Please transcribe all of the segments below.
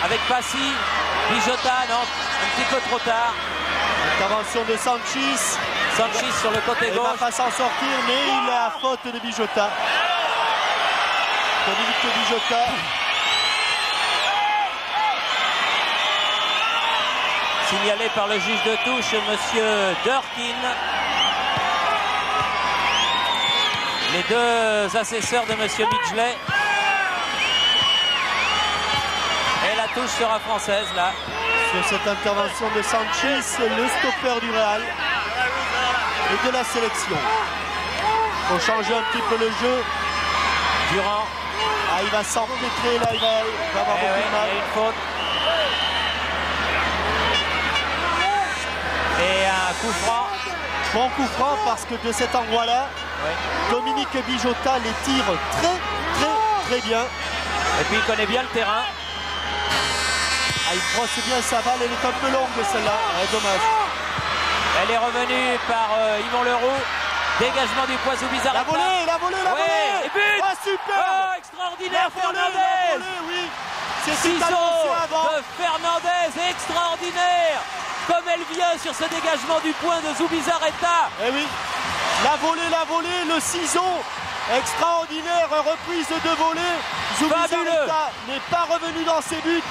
avec Passy. Bijota, non, un petit peu trop tard. Intervention de Sanchis. Sanchis sur le côté Il gauche. va pas s'en sortir, mais il a faute de Bijota. Dominique Bijota. Signalé par le juge de touche, monsieur Durkin. Les deux assesseurs de monsieur Midgley. Et la touche sera française là. Sur cette intervention de Sanchis, le stopper du Real et de la sélection. Il faut changer un petit peu le jeu. Durand. Ah, il va s'empêtrer là, il va avoir beaucoup de mal. Il y a une faute. Et un coup franc. Bon coup franc parce que de cet endroit-là, Dominique Bijota les tire très bien. Et puis il connaît bien le terrain. Ah, il brosse bien sa balle, elle est un peu longue celle-là, dommage. Elle est revenue par Yvon Leroux. Dégagement du poids Zubizarreta. La volée. Et but. Ah, super. Oh, extraordinaire Fernandez. Oui. C'est Ciseaux avant. de Fernandez, extraordinaire. Comme elle vient sur ce dégagement du point de Zubizarreta. Eh oui, la volée, le ciseau, extraordinaire, reprise de volée. Zubizarreta n'est pas revenu dans ses buts.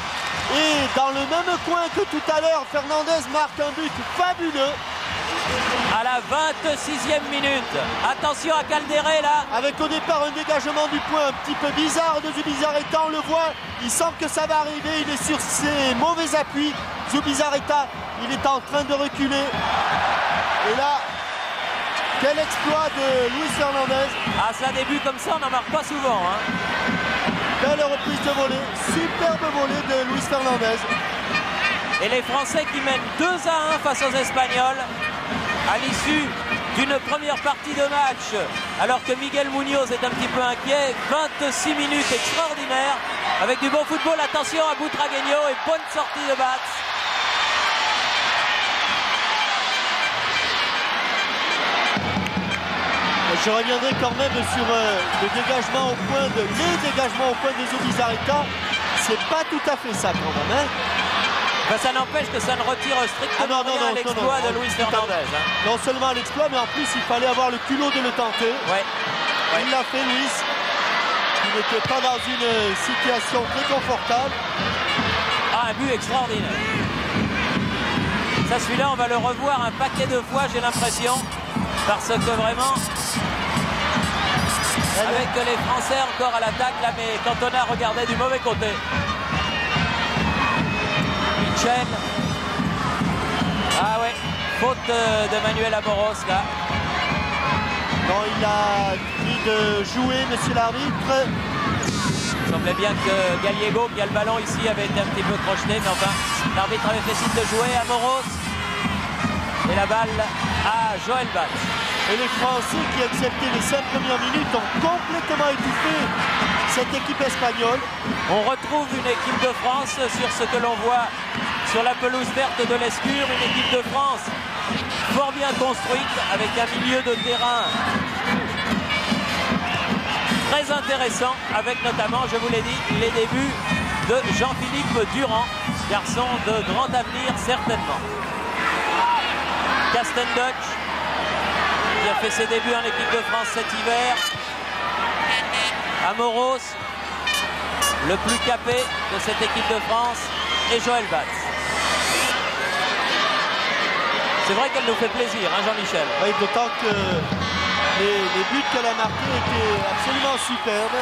Et dans le même coin que tout à l'heure, Fernandez marque un but fabuleux. À la 26e minute. Attention à Calderé là. Avec au départ un dégagement du point un petit peu bizarre de Zubizarreta, on le voit. Il sent que ça va arriver, il est sur ses mauvais appuis. Zubizarreta, il est en train de reculer. Et là, quel exploit de Luis Fernandez. Ah, ça début comme ça, on n'en marque pas souvent. Belle reprise de volée, superbe volée de Luis Fernandez. Et les Français qui mènent 2-1 face aux Espagnols à l'issue d'une première partie de match, alors que Miguel Munoz est un petit peu inquiet. 26 minutes extraordinaires avec du bon football. Attention à Butragueño et bonne sortie de Batz. Je reviendrai quand même sur les dégagements au point de Zubizarreta. C'est pas tout à fait ça quand même. Ben, ça n'empêche que ça ne retire strictement rien à l'exploit de Luis Fernandez. Non seulement à l'exploit, mais en plus il fallait avoir le culot de le tenter. Il l'a fait, Luis. Il n'était pas dans une situation très confortable. Ah, un but extraordinaire. Ça, celui-là, on va le revoir un paquet de fois, j'ai l'impression. Parce que vraiment, avec les Français encore à l'attaque, là, mais Cantona regardait du mauvais côté. Michel. Ah ouais, faute de Manuel Amoros là. Non, il a dit de jouer, monsieur l'arbitre. Il semblait bien que Gallego, qui a le ballon ici, avait été un petit peu crocheté, mais enfin, l'arbitre avait fait signe de jouer. Amoros. Et la balle à Joël Batz. Et les Français qui, excepté les 5 premières minutes, ont complètement étouffé cette équipe espagnole. On retrouve une équipe de France sur ce que l'on voit sur la pelouse verte de l'Escure, une équipe de France fort bien construite avec un milieu de terrain très intéressant, avec notamment, je vous l'ai dit, les débuts de Jean-Philippe Durand, garçon de grand avenir certainement. Castenduch, qui a fait ses débuts en équipe de France cet hiver. Amoros, le plus capé de cette équipe de France, et Joël Batz. C'est vrai qu'elle nous fait plaisir, hein, Jean-Michel. Oui, d'autant que les buts qu'elle a marqués étaient absolument superbes.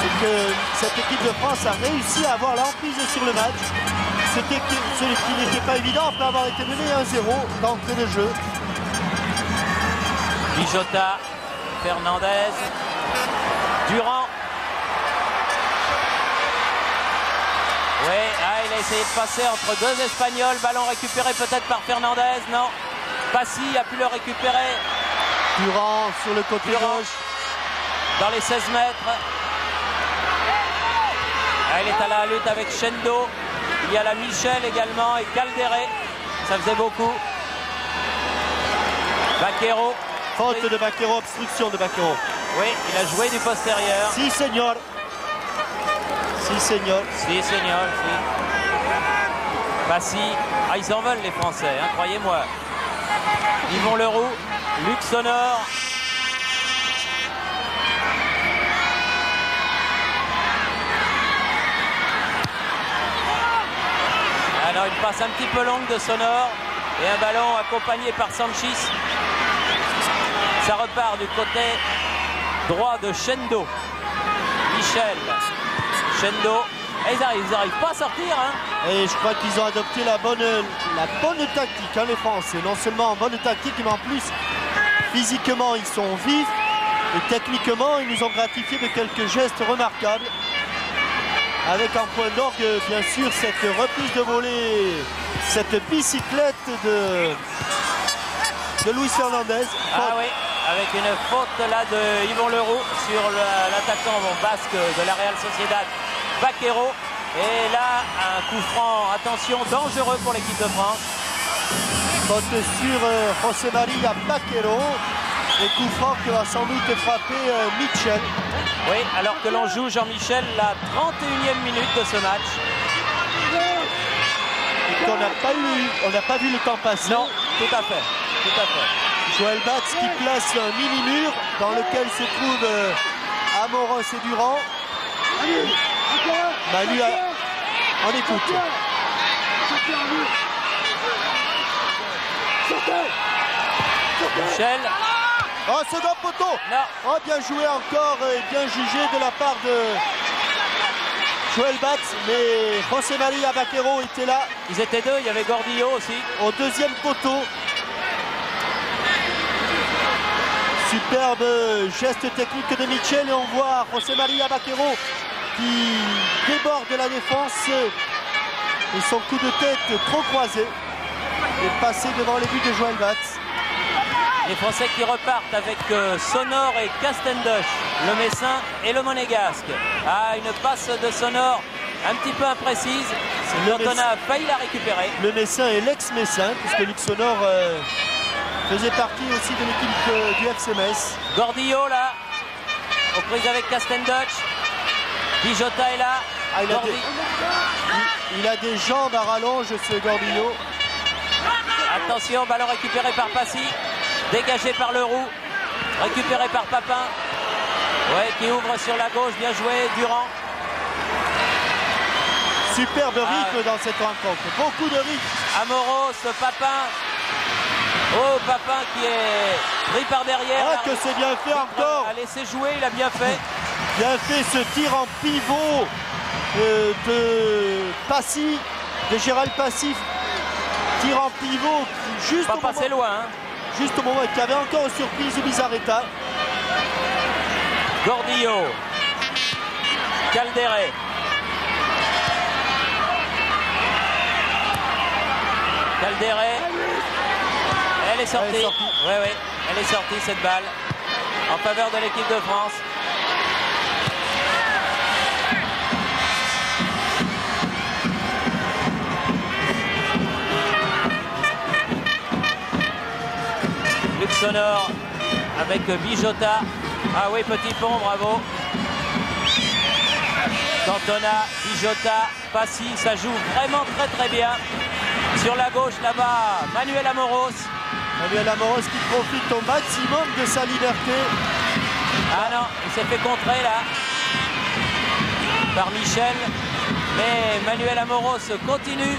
Et que cette équipe de France a réussi à avoir l'emprise sur le match. Ce qui n'était pas évident après avoir été mené 1-0 d'entrée de jeu. Bijota, Fernandez, Durand. Oui, il a essayé de passer entre deux Espagnols. Ballon récupéré peut-être par Fernandez. Non, Passy a pu le récupérer. Durand sur le côté gauche. Dans les 16 mètres. Il est à la lutte avec Chendo. Il y a la Michel également et Calderé. Ça faisait beaucoup. Baquero. Faute de Baquero, obstruction de Baquero. Oui, il a joué du postérieur. Si, senior. Si, Seigneur. Si, Seigneur, si. Passy. Ah, ils en veulent les Français, hein, croyez-moi. Yvon Leroux, Luc Sonor. Alors une passe un petit peu longue de Sonor et un ballon accompagné par Sanchis. Ça repart du côté droit de Chendo. Michel. Chendo. Et ils arrivent pas à sortir. Hein. Et je crois qu'ils ont adopté la bonne tactique, hein, les Français. Non seulement bonne tactique, mais en plus, physiquement, ils sont vifs. Et techniquement, ils nous ont gratifié de quelques gestes remarquables. Avec en point d'orgue, bien sûr, cette reprise de volée, cette bicyclette de Luis Fernandez. Ah oui, avec une faute là de Yvon Leroux sur l'attaquant basque de la Real Sociedad, Baquero. Et là, un coup franc, attention, dangereux pour l'équipe de France. Faute sur José María Baquero. Et coup franc que va sans doute frapper Michel. Oui, alors que l'on joue Jean-Michel la 31e minute de ce match. Et qu'on n'a pas vu le temps passer. Non, tout à fait. Tout à fait. Joël Batz qui place un mini-mur dans lequel se trouvent Amoros et Durand. Manu, on écoute. Michel. Oh, second poteau. Non. Oh, bien joué encore et bien jugé de la part de Joël Batz. Mais José María Baquero était là. Ils étaient deux, il y avait Gordillo aussi. Au deuxième poteau. Superbe geste technique de Michel et on voit José María Baquero qui déborde la défense et son coup de tête trop croisé est passé devant les buts de Joël Batz. Les Français qui repartent avec Sonor et Castendush, le Messin et le Monégasque. Ah, une passe de Sonor un petit peu imprécise. Cantona a failli la récupérer. Le Messin et l'ex-Messin, puisque Luc Sonor faisait partie aussi de l'équipe du FC Metz. Gordillo là, aux prises avec Castendush. Bijota est là. Ah, il a des jambes à rallonge, ce Gordillo. Attention, ballon récupéré par Passy. Dégagé par Leroux, récupéré par Papin. Ouais, qui ouvre sur la gauche, bien joué, Durand. Superbe rythme dans cette rencontre, beaucoup de rythme. Amoros, Papin. Oh, Papin qui est pris par derrière. Ah, que c'est bien fait encore. A laissé jouer, il a bien fait. Bien fait ce tir en pivot de Passy, de Gérald Passy. Tir en pivot juste pas passé loin. Hein. Juste au moment qu'il y avait encore une surprise de Bizarreta. Gordillo. Calderé. Calderé. Elle est sortie. Oui, oui. Elle est sortie cette balle. En faveur de l'équipe de France. Luc Sonor avec Bijota. Ah oui, petit pont, bravo. Cantona, Bijota, Passy, ça joue vraiment très très bien. Sur la gauche là-bas, Manuel Amoros. Manuel Amoros qui profite au maximum de sa liberté. Ah non, il s'est fait contrer là par Michel. Mais Manuel Amoros continue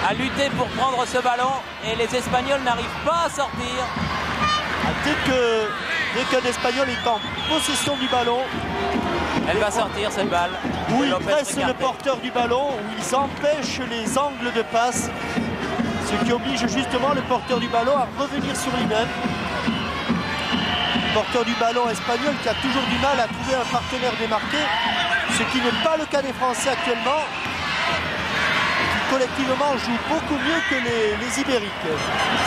à lutter pour prendre ce ballon et les Espagnols n'arrivent pas à sortir. Dès qu'un Espagnol est en possession du ballon, elle va sortir cette balle. Où ils pressent le porteur du ballon, où ils empêchent les angles de passe, ce qui oblige justement le porteur du ballon à revenir sur lui-même. Le porteur du ballon espagnol qui a toujours du mal à trouver un partenaire démarqué, ce qui n'est pas le cas des Français actuellement, qui collectivement jouent beaucoup mieux que les Ibériques.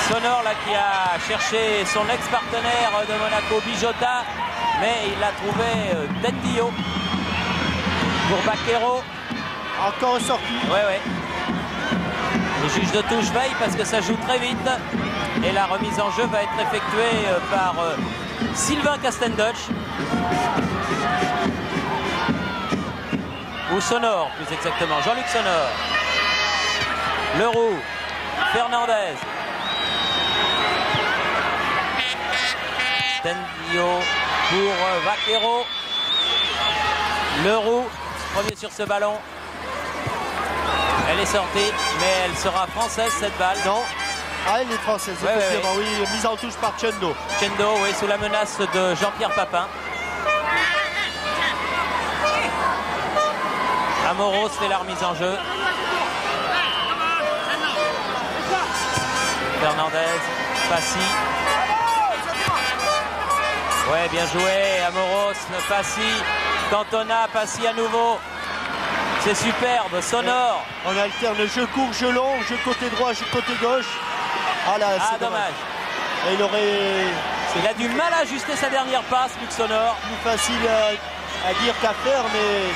Sonor là qui a cherché son ex-partenaire de Monaco, Bijota, mais il a trouvé Dendillo pour Baquero. Encore sorti. Ouais, ouais. Le juge de touche veille parce que ça joue très vite. Et la remise en jeu va être effectuée par Sylvain Castendush. ou Sonor plus exactement, Jean-Luc Sonor. Leroux, Fernandez. Tendio pour Vaquero. Leroux, premier sur ce ballon. Elle est sortie, mais elle sera française cette balle. Non. Ah, elle est française, ouais, effectivement, oui. Mise en touche par Chendo. Chendo, oui, sous la menace de Jean-Pierre Papin. Amoros fait la remise en jeu. Fernandez, Passy. Ouais, bien joué, Amoros, Passy, Cantona, Passy à nouveau. C'est superbe, Sonor. On alterne jeu court, jeu long, jeu côté droit, jeu côté gauche. Ah là, c'est dommage. Et il aurait... Il a du mal à ajuster sa dernière passe, Luc Sonor. Plus facile à dire qu'à faire, mais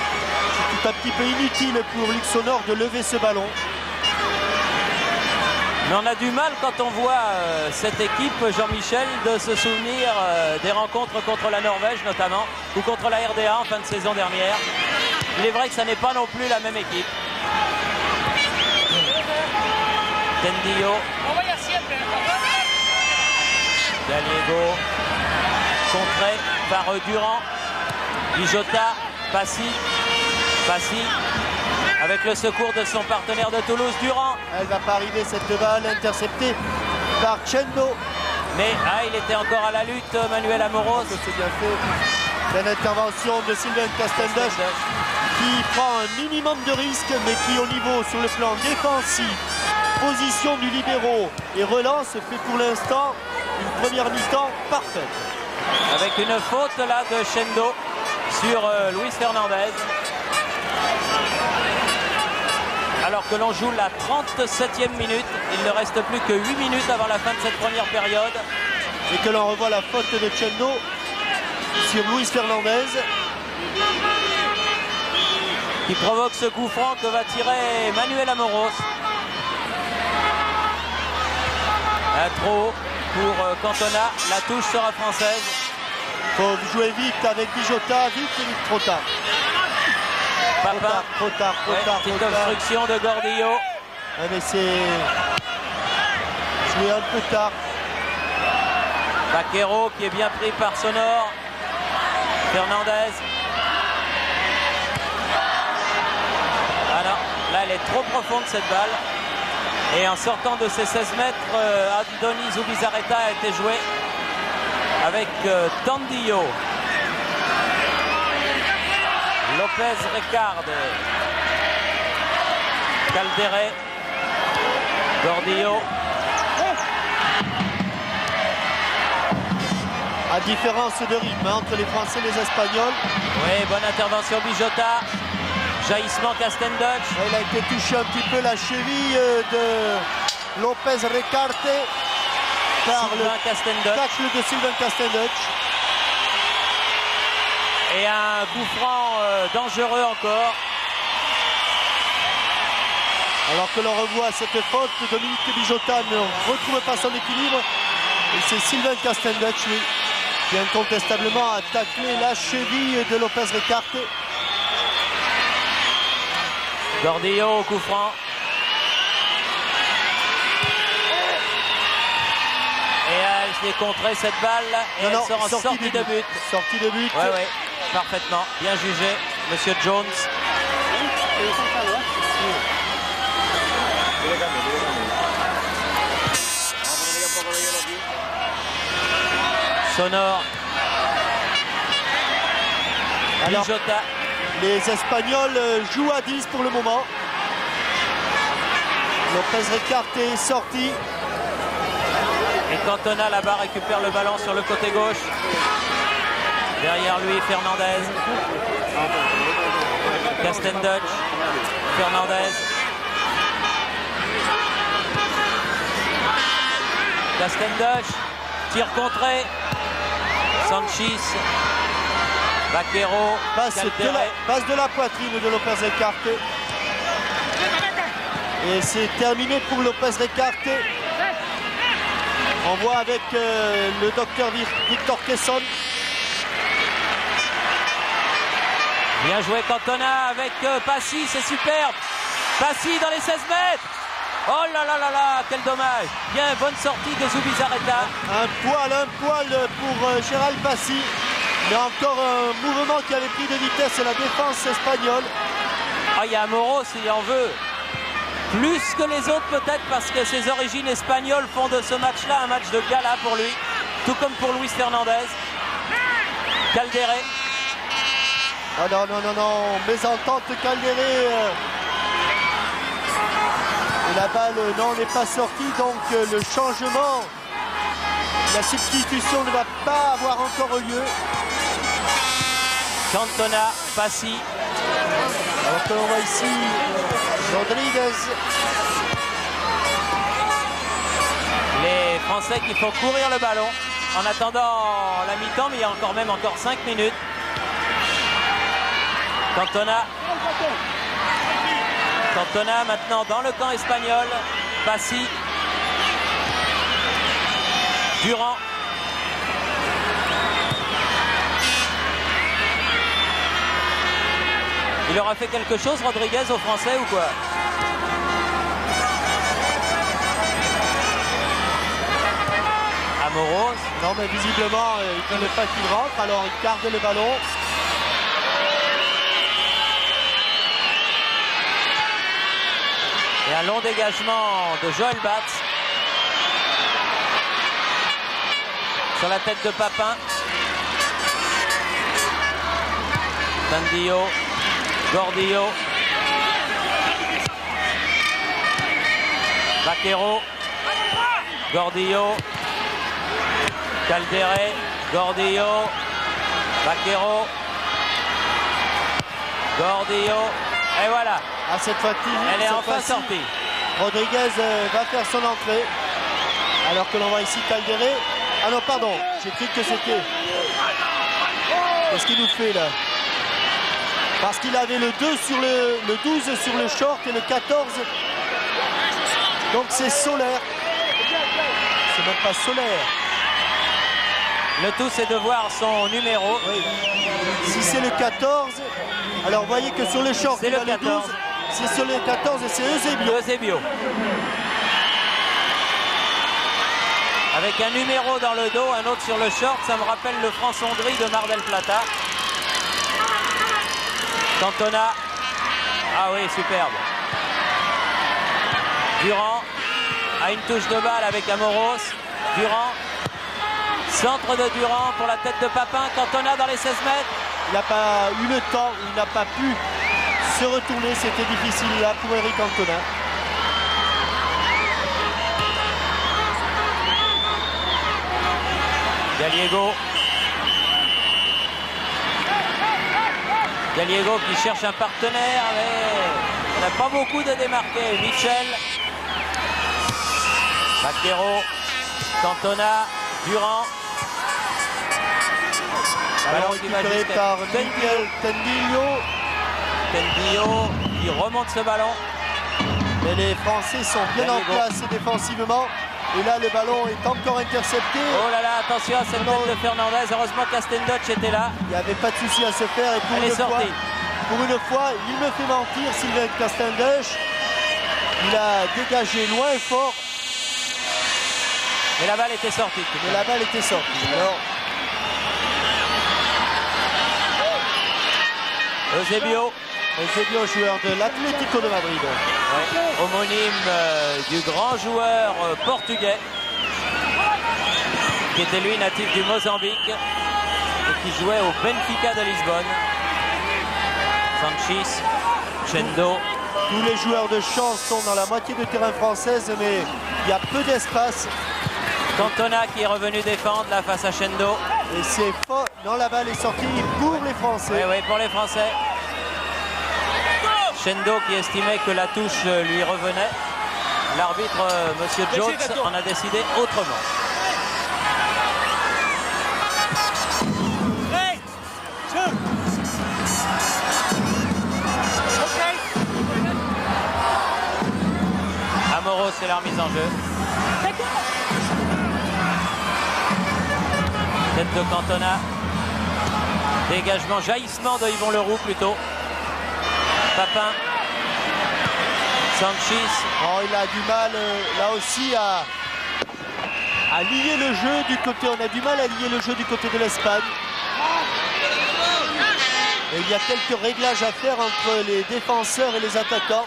c'est tout un petit peu inutile pour Luc Sonor de lever ce ballon. Mais on a du mal quand on voit cette équipe, Jean-Michel, de se souvenir des rencontres contre la Norvège notamment, ou contre la RDA en fin de saison dernière. Il est vrai que ça n'est pas non plus la même équipe. Tendio. Gallego. Contré par Durand. Bijota. Passy. Avec le secours de son partenaire de Toulouse, Durand. Elle va pas arriver cette balle interceptée par Chendo. Mais il était encore à la lutte, Manuel Amoros. C'est bien fait. Une intervention de Sylvain Castenduch qui prend un minimum de risque, mais qui au niveau sur le plan défensif, position du libéro et relance fait pour l'instant une première mi-temps parfaite. Avec une faute là de Chendo sur Luis Fernandez. Alors que l'on joue la 37e minute, il ne reste plus que 8 minutes avant la fin de cette première période. Et que l'on revoit la faute de Chendo sur Luis Fernandez. Qui provoque ce coup franc que va tirer Manuel Amoros. Un trop pour Cantona, la touche sera française. Faut jouer vite avec Bijota, vite trop tard. Papin. Trop tard. Petite obstruction de Gordillo. Ouais, mais c'est joué un peu tard. Vaquero qui est bien pris par Sonor. Fernandez. Ah non, là elle est trop profonde cette balle. Et en sortant de ses 16 mètres, Andoni Zubizarreta a été joué avec Tandillo. Lopez Recard. Calderé. Gordillo. À différence de rythme entre les Français et les Espagnols. Oui, bonne intervention Bijota. Jaillissement Castenduch. Il a été touché un petit peu la cheville de Lopez Recarte par le tacle de Sylvain Castenduch. Et un coup franc dangereux encore. Alors que l'on revoit cette faute, Dominique Bijota ne retrouve pas son équilibre. Et c'est Sylvain Castenduch, lui, qui incontestablement a taclé la cheville de Lopez Recarte. Gordillo au coup franc. Et elle s'est contrée cette balle et elle sort en sortie de but. Sortie de but. Oui, parfaitement. Bien jugé, Monsieur Jones. Sonor. Alors, Bijota. les Espagnols jouent à 10 pour le moment. Lopez Recarte est sorti. Et Cantona là-bas récupère le ballon sur le côté gauche. Derrière lui, Fernandez. Castenduch. Fernandez. Castenduch. Tir contré. Sanchis. Vaquero. Passe de la poitrine de Lopez Recarte. Et c'est terminé pour Lopez Recarte. On voit avec le docteur Victor Kesson. Bien joué Cantona avec Passy, c'est superbe. Passy dans les 16 mètres. Oh là là là là, quel dommage. Bien, bonne sortie de Zubizarreta. Un poil pour Gérald Passy. Mais encore un mouvement qui avait pris de vitesse la défense espagnole. Ah, il y a Amoros, il en veut. Plus que les autres peut-être parce que ses origines espagnoles font de ce match-là un match de gala pour lui. Tout comme pour Luis Fernandez. Calderé. Ah non, non, non, non. Mésentente Calderé. Et la balle, non, n'est pas sortie. Donc le changement, la substitution ne va pas avoir encore lieu. Cantona, Passy. Alors que l'on voit ici Rodriguez. Les Français qui font courir le ballon en attendant la mi-temps, mais il y a encore 5 minutes. Cantona maintenant dans le camp espagnol. Passy. Durand. Il aura fait quelque chose, Rodriguez, aux Français ou quoi? Amoros. Non, mais visiblement, il ne veut pas qu'il rentre, alors il garde le ballon. Et un long dégagement de Joël Batz. Sur la tête de Papin. Tandillo. Gordillo. Vaquero. Gordillo. Calderé. Gordillo. Vaquero. Gordillo. Et voilà. À cette fois-ci, elle est enfin sortie. Rodriguez va faire son entrée. Alors que l'on voit ici Calderé. Ah non, pardon. J'ai cru que c'était... Qu'est-ce qu'il nous fait là? Parce qu'il avait le 2 sur le 12 sur le short et le 14. Donc c'est Solaire. C'est même pas Solaire. Le tout c'est de voir son numéro. Oui. Si c'est le 14, alors vous voyez que sur le short c'est il le a 14. Le 12. Si sur le 14 c'est Eusebio. Eusebio. Avec un numéro dans le dos, un autre sur le short, ça me rappelle le France-Hongrie de Mar del Plata. Cantona. Ah oui, superbe. Durand a une touche de balle avec Amoros. Durand. Centre de Durand pour la tête de Papin. Cantona dans les 16 mètres. Il n'a pas eu le temps, il n'a pas pu se retourner. C'était difficile là pour Eric Cantona. Gallego qui cherche un partenaire, mais on n'a pas beaucoup de démarqués. Michel, Vaquero, Cantona, Durand. Ballon récupéré par Miguel Tendillo. Tendillo qui remonte ce ballon. Mais les Français sont bien en place défensivement. Et là, le ballon est encore intercepté. Oh là là, attention à cette tête de Fernandez. Heureusement qu'Astendoch était là. Il n'y avait pas de souci à se faire. Et pour une fois, il me fait mentir, Sylvain Castendoch. Il a dégagé loin et fort. Mais la balle était sortie. Mais la balle était sortie. Alors... Eusebio, joueur de l'Atlético de Madrid. Ouais, homonyme du grand joueur portugais, qui était lui natif du Mozambique et qui jouait au Benfica de Lisbonne. Sanchis, Chendo. Tous les joueurs de champ sont dans la moitié de terrain française, mais il y a peu d'espace. Cantona qui est revenu défendre là face à Chendo. Et c'est fort. Non, la balle est sortie pour les Français. Oui, pour les Français. Chendo qui estimait que la touche lui revenait. L'arbitre, Monsieur Jones, en a décidé autrement. Amoros, c'est la remise en jeu. Tête de Cantona. Dégagement, jaillissement de Yvon Leroux plutôt. Papin. Sanchis. Oh, il a du mal là aussi à lier le jeu du côté. On a du mal à lier le jeu du côté de l'Espagne. Et il y a quelques réglages à faire entre les défenseurs et les attaquants.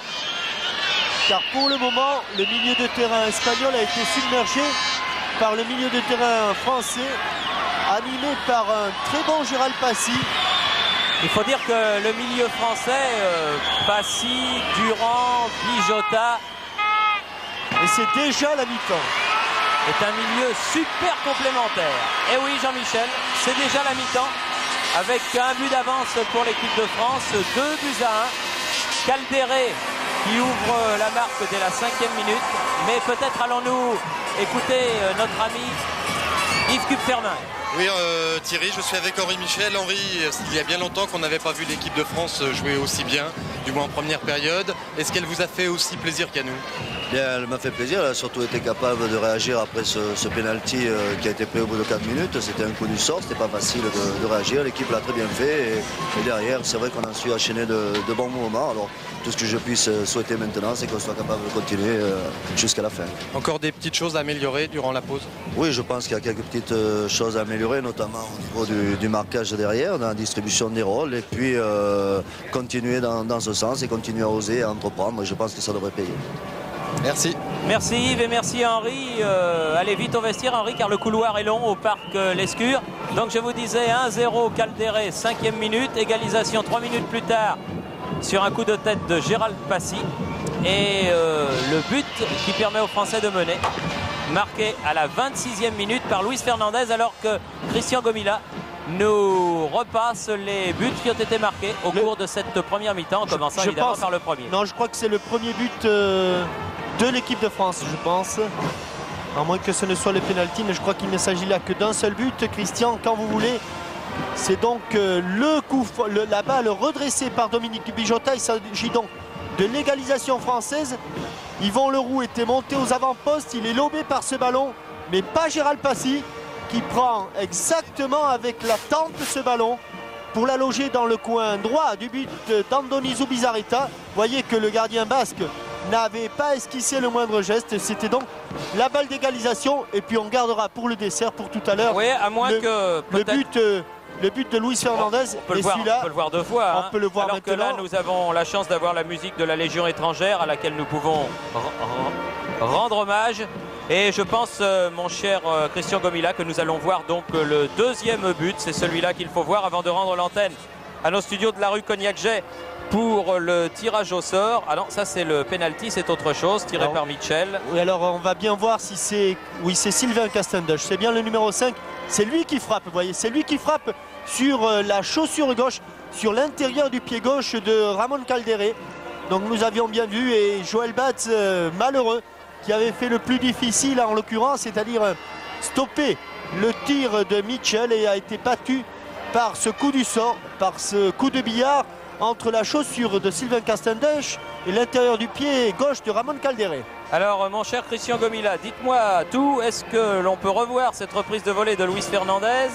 Car pour le moment, le milieu de terrain espagnol a été submergé par le milieu de terrain français, animé par un très bon Gérald Passy. Il faut dire que le milieu français, Passy, Durand, Bijota, et c'est déjà la mi-temps, est un milieu super complémentaire. Et oui, Jean-Michel, c'est déjà la mi-temps, avec un but d'avance pour l'équipe de France, 2-1. Caldéré qui ouvre la marque dès la 5e minute. Mais peut-être allons-nous écouter notre ami Yves Cupfermin. Oui, Thierry, je suis avec Henri Michel. Henri, il y a bien longtemps qu'on n'avait pas vu l'équipe de France jouer aussi bien, du moins en première période. Est-ce qu'elle vous a fait aussi plaisir qu'à nous? Bien, elle m'a fait plaisir, elle a surtout été capable de réagir après ce penalty qui a été pris au bout de 4 minutes. C'était un coup du sort, c'était pas facile de réagir, l'équipe l'a très bien fait et derrière c'est vrai qu'on a su enchaîner de bons moments. Alors tout ce que je puisse souhaiter maintenant c'est qu'on soit capable de continuer jusqu'à la fin. Encore des petites choses à améliorer durant la pause? Oui, je pense qu'il y a quelques petites choses à améliorer, notamment au niveau du marquage derrière, dans la distribution des rôles et puis continuer dans ce sens et continuer à oser, à entreprendre. Je pense que ça devrait payer. Merci. Merci Yves et merci Henri. Allez vite au vestiaire Henri car le couloir est long au parc Lescure. Donc je vous disais 1-0 Caldéré, 5e minute, égalisation 3 minutes plus tard sur un coup de tête de Gérald Passy. Et le but qui permet aux Français de mener, marqué à la 26e minute par Luis Fernandez alors que Christian Gomila nous repasse les buts qui ont été marqués au cours de cette première mi-temps, en commençant évidemment par le premier. Non, je crois que c'est le premier but de l'équipe de France, je pense. À moins que ce ne soit le pénalty, mais je crois qu'il ne s'agit là que d'un seul but. Christian, quand vous voulez. C'est donc la balle redressée par Dominique Bijota. Il s'agit donc de l'égalisation française. Yvon Leroux était monté aux avant-postes. Il est lobé par ce ballon, mais pas Gérald Passy, qui prend exactement avec la tente ce ballon pour la loger dans le coin droit du but d'Andoni Zubizarreta. Vous voyez que le gardien basque n'avait pas esquissé le moindre geste. C'était donc la balle d'égalisation. Et puis on gardera pour le dessert pour tout à l'heure. Oui, à moins que le but de Luis Fernandez. On peut le voir deux fois. On peut le voir alors maintenant. Que là, nous avons la chance d'avoir la musique de la Légion étrangère à laquelle nous pouvons rendre hommage. Et je pense, mon cher Christian Gomila, que nous allons voir donc le deuxième but. C'est celui-là qu'il faut voir avant de rendre l'antenne à nos studios de la rue Cognac-Jay pour le tirage au sort. Ah non, ça c'est le penalty, c'est autre chose, tiré par Mitchell. Oui, alors on va bien voir si c'est... Oui, c'est Sylvain Castendush, c'est bien le numéro 5. C'est lui qui frappe, vous voyez, c'est lui qui frappe sur la chaussure gauche, sur l'intérieur du pied gauche de Ramon Caldéré. Donc nous avions bien vu, et Joël Batz, malheureux, qui avait fait le plus difficile en l'occurrence, c'est-à-dire stopper le tir de Mitchell, et a été battu par ce coup du sort, par ce coup de billard entre la chaussure de Sylvain Castendush et l'intérieur du pied gauche de Ramon Caldéré. Alors mon cher Christian Gomila, dites-moi tout, est-ce que l'on peut revoir cette reprise de volée de Luis Fernandez?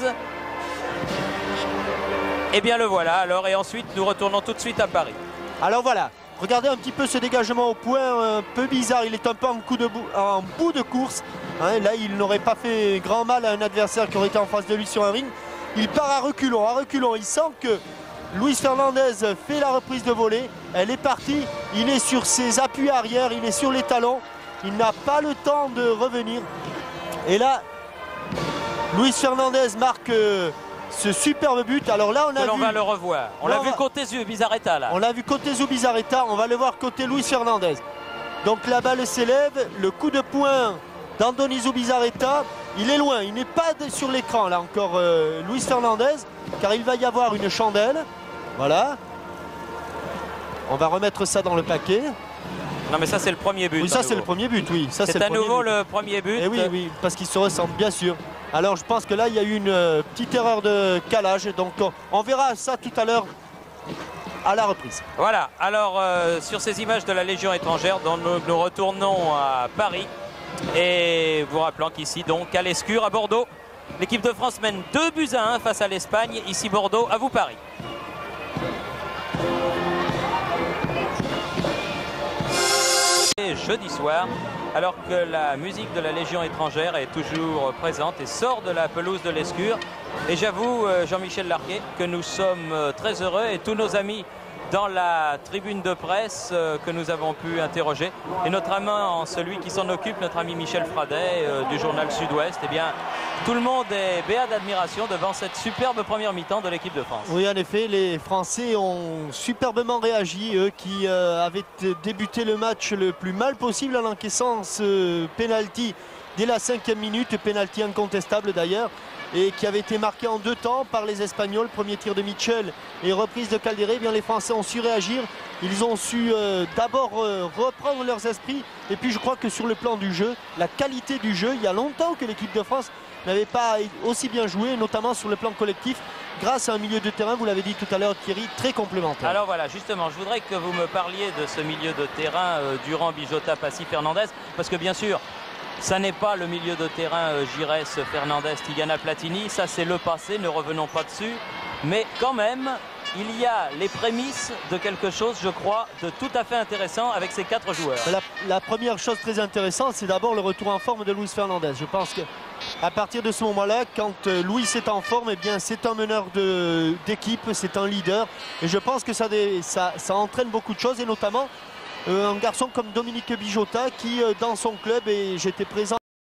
Eh bien le voilà alors, et ensuite nous retournons tout de suite à Paris. Alors voilà, regardez un petit peu ce dégagement au point, un peu bizarre, il est un peu en bout de course. Hein, là il n'aurait pas fait grand mal à un adversaire qui aurait été en face de lui sur un ring. Il part à reculons, il sent que Luis Fernandez fait la reprise de volée, elle est partie, il est sur ses appuis arrière, il est sur les talons, il n'a pas le temps de revenir. Et là, Luis Fernandez marque ce superbe but. Alors là, on va le revoir. On l'a vu côté Zubizarreta là. On l'a vu côté Zubizarreta, on va le voir côté Luis Fernandez. Donc la balle s'élève, le coup de poing d'Andoni Zubizarreta, il est loin, il n'est pas sur l'écran là encore Luis Fernandez, car il va y avoir une chandelle. Voilà. On va remettre ça dans le paquet. Non mais ça c'est le premier but. Oui, ça c'est le premier but, oui. C'est à nouveau le premier but. Et oui, parce qu'ils se ressemblent bien sûr. Alors je pense que là il y a eu une petite erreur de calage. Donc on verra ça tout à l'heure à la reprise. Voilà, alors sur ces images de la Légion étrangère, dont nous retournons à Paris. Et vous rappelant qu'ici donc à Lescure, à Bordeaux, L'équipe de France mène 2-1 face à l'Espagne. Ici Bordeaux, à vous Paris. Et jeudi soir, alors que la musique de la Légion étrangère est toujours présente et sort de la pelouse de l'Escure. Et j'avoue, Jean-Michel Larquet, que nous sommes très heureux et tous nos amis dans la tribune de presse que nous avons pu interroger. Et notamment celui qui s'en occupe, notre ami Michel Fradet du journal Sud-Ouest, eh bien, tout le monde est béat d'admiration devant cette superbe première mi-temps de l'équipe de France. Oui, en effet, les Français ont superbement réagi, eux qui avaient débuté le match le plus mal possible en encaissant ce penalty dès la 5e minute, penalty incontestable d'ailleurs, et qui avait été marqué en 2 temps par les Espagnols. Premier tir de Mitchell et reprise de Caldéré. Eh bien, les Français ont su réagir. Ils ont su d'abord reprendre leurs esprits. Et puis je crois que sur le plan du jeu, la qualité du jeu, il y a longtemps que l'équipe de France n'avait pas aussi bien joué, notamment sur le plan collectif, grâce à un milieu de terrain, vous l'avez dit tout à l'heure Thierry, très complémentaire. Alors voilà, justement, je voudrais que vous me parliez de ce milieu de terrain Durand, Bijota, Passy, Fernandez, parce que bien sûr, ça n'est pas le milieu de terrain Giresse, Fernandez, Tigana, Platini, ça c'est le passé, ne revenons pas dessus, mais quand même, il y a les prémices de quelque chose, je crois, de tout à fait intéressant avec ces 4 joueurs. La première chose très intéressante, c'est d'abord le retour en forme de Luis Fernandez. Je pense qu'à partir de ce moment-là, quand Luis est en forme, eh bien, c'est un meneur d'équipe, c'est un leader. Et je pense que ça entraîne beaucoup de choses, et notamment un garçon comme Dominique Bijota qui, dans son club, et j'étais présent